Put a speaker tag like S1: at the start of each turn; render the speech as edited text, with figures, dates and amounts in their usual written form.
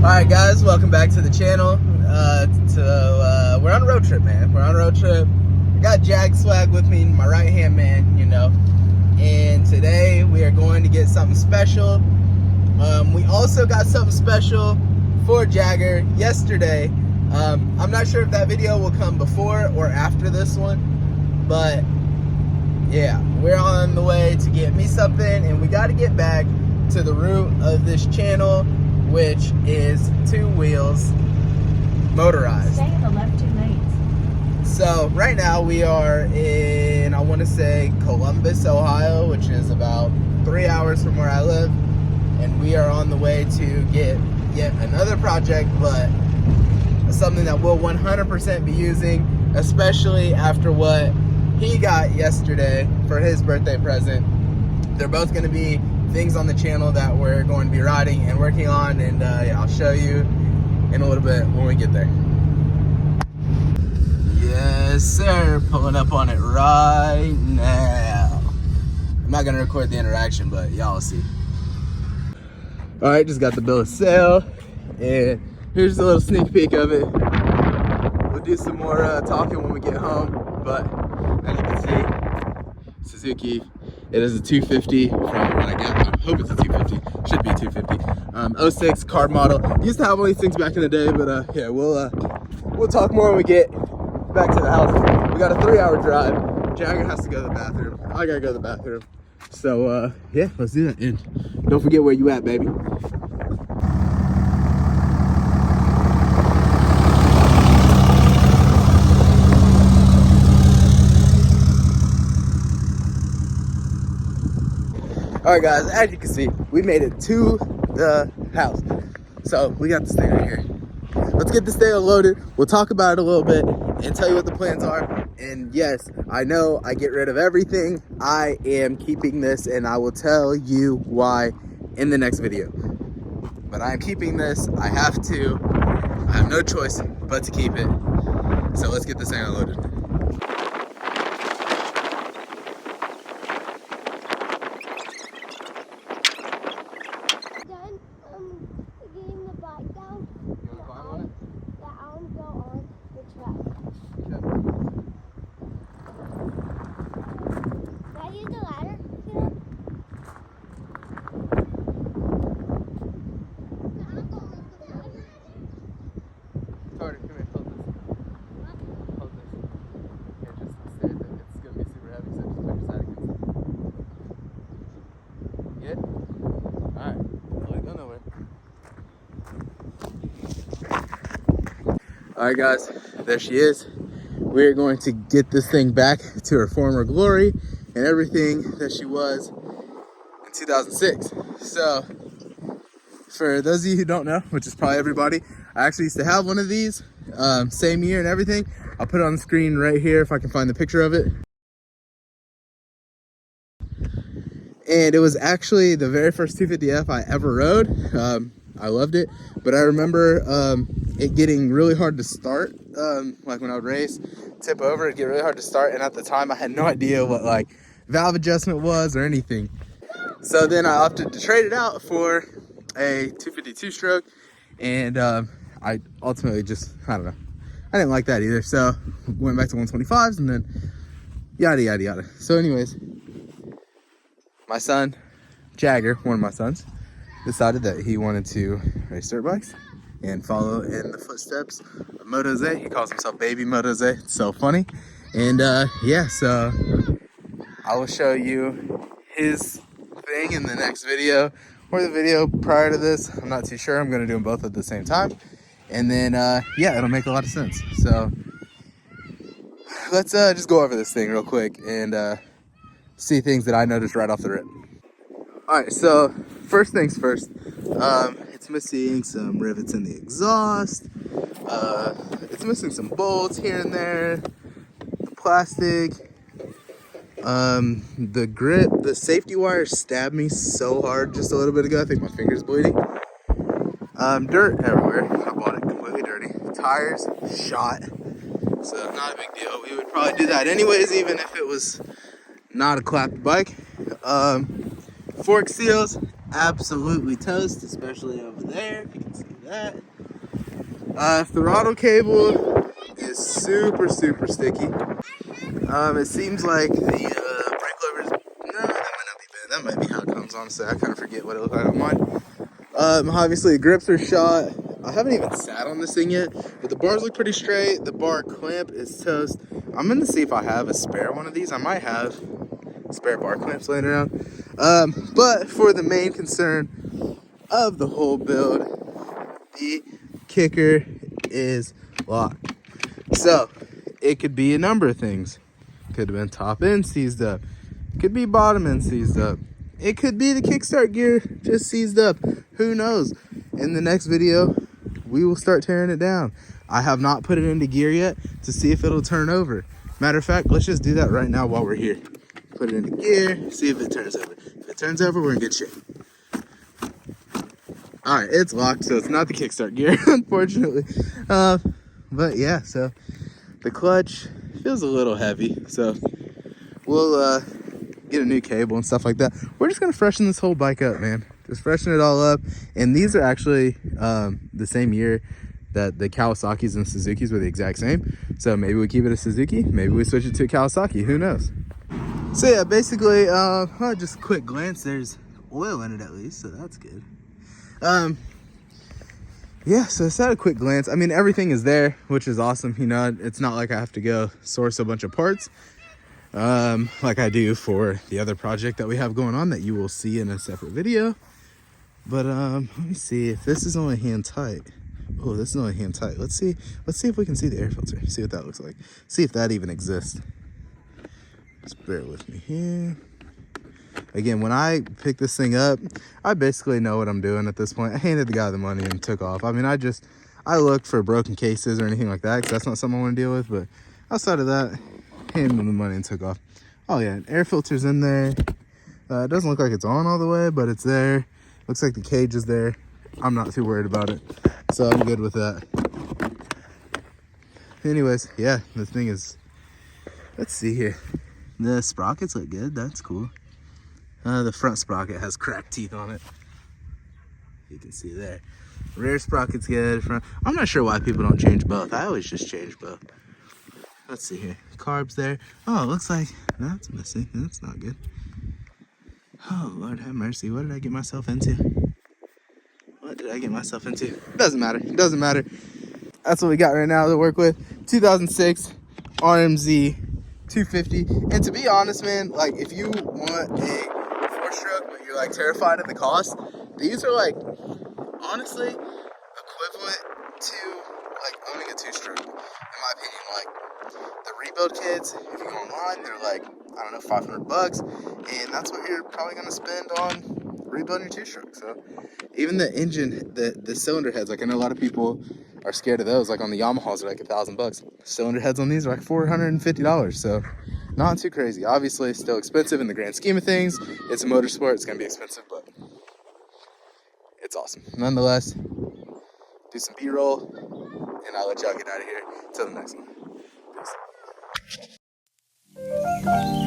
S1: Alright guys, welcome back to the channel. We're on a road trip, man. We're on a road trip. I got Jag Swag with me, my right hand man, you know. And today we are going to get something special. We also got something special for Jagger yesterday. I'm not sure if that video will come before or after this one, but yeah, we're on the way to get me something, and we got to get back to the root of this channel, which is Two Wheels Motorized.
S2: Stay on the left 2 lanes.
S1: So right now we are in, I want to say, Columbus, Ohio, which is about 3 hours from where I live, and we are on the way to get yet another project, but something that we'll 100% be using, especially after what he got yesterday for his birthday present. They're both going to be things on the channel that we're going to be riding and working on, and yeah, I'll show you in a little bit when we get there. Yes sir, pulling up on it right now. I'm not going to record the interaction, but y'all will see. Alright, just got the bill of sale, and here's a little sneak peek of it. We'll do some more talking when we get home, but as you can see, Suzuki, it is a 250 from what I got. I hope it's a 250. Should be 250. 06 carb model. Used to have one of these things back in the day, but yeah, we'll talk more when we get back to the house. We got a 3-hour drive. Jagger has to go to the bathroom. I gotta go to the bathroom. So yeah, let's do that. And don't forget where you at, baby. Alright guys, as you can see, we made it to the house. So we got this thing right here. Let's get this thing unloaded. We'll talk about it a little bit and tell you what the plans are. And yes, I know I get rid of everything. I am keeping this, and I will tell you why in the next video. But I am keeping this. I have to. I have no choice but to keep it. So let's get this thing unloaded.
S3: Getting the bike down. You want to climb on it? Yeah, I want to go on the track. Can I use the ladder?
S1: Carter, come here, hold this. Hold this. Here, just stay with it. It's going to be super heavy, so just put your side against it. Good? Alright. Don't let it go nowhere. Alright guys, there she is. We're going to get this thing back to her former glory and everything that she was in 2006. So, for those of you who don't know, which is probably everybody, I actually used to have one of these, same year and everything. I'll put it on the screen right here if I can find the picture of it. And it was actually the very first 250F I ever rode. I loved it, but I remember it getting really hard to start. Like when I would race, tip over, it'd get really hard to start, and at the time I had no idea what like valve adjustment was or anything. So then I opted to trade it out for a 252 stroke, and I ultimately just, I don't know, I didn't like that either, so went back to 125s, and then yada yada yada. So anyways, my son Jagger, one of my sons, decided that he wanted to race dirt bikes and follow in the footsteps of Moto Z. He calls himself Baby Moto Z. It's so funny. And yeah, so I will show you his thing in the next video or the video prior to this. I'm not too sure. I'm going to do them both at the same time. And then, yeah, it'll make a lot of sense. So let's just go over this thing real quick and see things that I noticed right off the rip. Alright, so first things first, it's missing some rivets in the exhaust, it's missing some bolts here and there, the plastic, the grip, the safety wire stabbed me so hard just a little bit ago, I think my finger's bleeding. Dirt everywhere, I bought it completely dirty, tires shot, so not a big deal, we would probably do that anyways even if it was not a clapped bike. Fork seals absolutely toast, especially over there, if you can see that. that. Throttle cable is super sticky. It seems like the brake levers. No, that might not be bad. That might be how it comes. Honestly, I kind of forget what it looks like on mine. Obviously, the grips are shot. I haven't even sat on this thing yet, but the bars look pretty straight. The bar clamp is toast. I'm gonna see if I have a spare one of these. I might have spare bar clamps laying around. But for the main concern of the whole build, the kicker is locked. So it could be a number of things. Could have been top end seized up. Could be bottom end seized up. It could be the kickstart gear just seized up. Who knows? In the next video, we will start tearing it down. I have not put it into gear yet to see if it'll turn over. Matter of fact, let's just do that right now while we're here. Put it into gear, see if it turns over. If it turns over, we're in good shape. All right, it's locked, so it's not the kickstart gear, unfortunately. But yeah, so the clutch feels a little heavy, so we'll get a new cable and stuff like that. We're just gonna freshen this whole bike up, man. Just freshen it all up. And these are actually the same year that the Kawasaki's and Suzuki's were the exact same. So maybe we keep it a Suzuki, maybe we switch it to a Kawasaki, who knows? So yeah, basically, just a quick glance, there's oil in it at least, so that's good. Yeah, so it's at a quick glance. I mean, everything is there, which is awesome. You know, it's not like I have to go source a bunch of parts like I do for the other project that we have going on that you will see in a separate video. But let me see if this is only hand tight. Oh, this is only hand tight. Let's see if we can see the air filter. See what that looks like. See if that even exists. Just bear with me here. Again, when I pick this thing up, I basically know what I'm doing at this point. I handed the guy the money and took off. I mean, I looked for broken cases or anything like that because that's not something I want to deal with. But outside of that, handed him the money and took off. Oh yeah, air filter's in there. It doesn't look like it's on all the way, but it's there. Looks like the cage is there. I'm not too worried about it, so I'm good with that. Anyways, yeah, the thing is, let's see here. The sprockets look good. That's cool. The front sprocket has cracked teeth on it. You can see there. Rear sprocket's good. Front. I'm not sure why people don't change both. I always just change both. Let's see here. Carbs there. Oh, it looks like that's missing. That's not good. Oh, Lord have mercy. What did I get myself into? What did I get myself into? Doesn't matter. It doesn't matter. That's what we got right now to work with. 2006 RMZ 250. And to be honest, man, like if you want a 4-stroke, but you're like terrified of the cost, these are like honestly equivalent to like owning a 2-stroke, in my opinion. Like the rebuild kits, if you go online, they're like, I don't know, $500, and that's what you're probably gonna spend on rebuilding your 2-stroke. So even the engine, the cylinder heads, like I know a lot of people are scared of those. Like on the Yamahas, they're like $1,000. Cylinder heads on these are like $450. So not too crazy. Obviously, still expensive in the grand scheme of things. It's a motorsport. It's gonna be expensive, but it's awesome. Nonetheless, do some B-roll, and I'll let y'all get out of here. Till the next one. Peace.